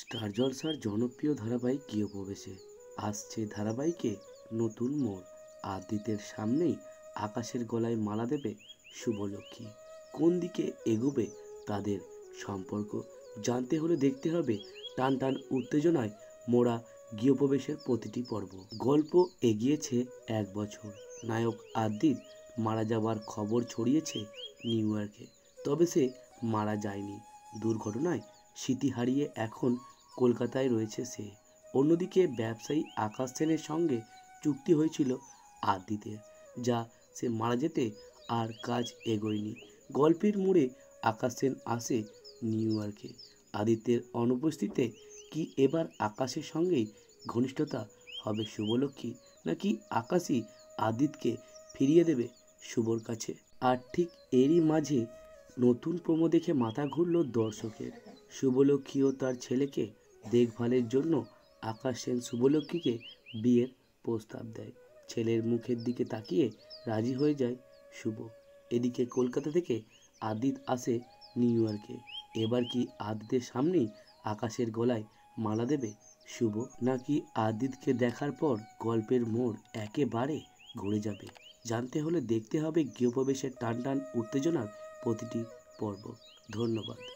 Star জলসার জনপ্রিয় ধারাবাহিক গৃহপ্রবেশে আসছে ধারাবাহিকে নতুন মোড়। আদিত্যের সামনেই আকাশের গলায় মালা দেবে শুভলক্ষ্মী। কোন দিকে এগোবে তাদের সম্পর্ক জানতে হলে দেখতে হবে টান টান উত্তেজনায় মোড়া গৃহপ্রবেশের প্রতিটি পর্ব। গল্প এগিয়েছে 1 বছর। নায়ক আদিত্য মারা যাবার খবর ছড়িয়েছে নিউ ইয়র্কে, তবে সে মারা যায়নি। দুর্ঘটনায় স্মৃতি হারিয়ে এখন কলকাতায় রয়েছে সে। অন্যদিকে ব্যবসায়ী আকাশ সেনের সঙ্গে চুক্তি হয়েছিল আদিত্যের, যা সে মারা যেতে আর কাজ এগোয়নি। গল্পের মোড়ে আকাশ সেন আসে নিউ ইয়র্কে আদিত্যের অনুপস্থিতিতে। কি এবার আকাশের সঙ্গেই ঘনিষ্ঠতা হবে শুভলক্ষ্মী, নাকি আকাশই আদিত্যকে ফিরিয়ে দেবে শুভর কাছে? আর ঠিক এরই মাঝে নতুন প্রোমো দেখে মাথা ঘুরল দর্শকের। শুভলক্ষ্মী ও তার ছেলেকে দেখভালের জন্য আকাশ সেন শুভলক্ষ্মীকে বিয়ের প্রস্তাব দেয়। ছেলের মুখের দিকে তাকিয়ে রাজি হয়ে যায় শুভ। এদিকে কলকাতা থেকে আদিত্য আসে নিউ ইয়র্কে। এবার কি আদিত্যের সামনেই আকাশের গলায় মালা দেবে শুভ, নাকি আদিত্যকে দেখার পর গল্পের মোড় একেবারে ঘুরে যাবে? জানতে হলে দেখতে হবে গৃহপ্রবেশের টান টান উত্তেজনার প্রতিটি পর্ব। ধন্যবাদ।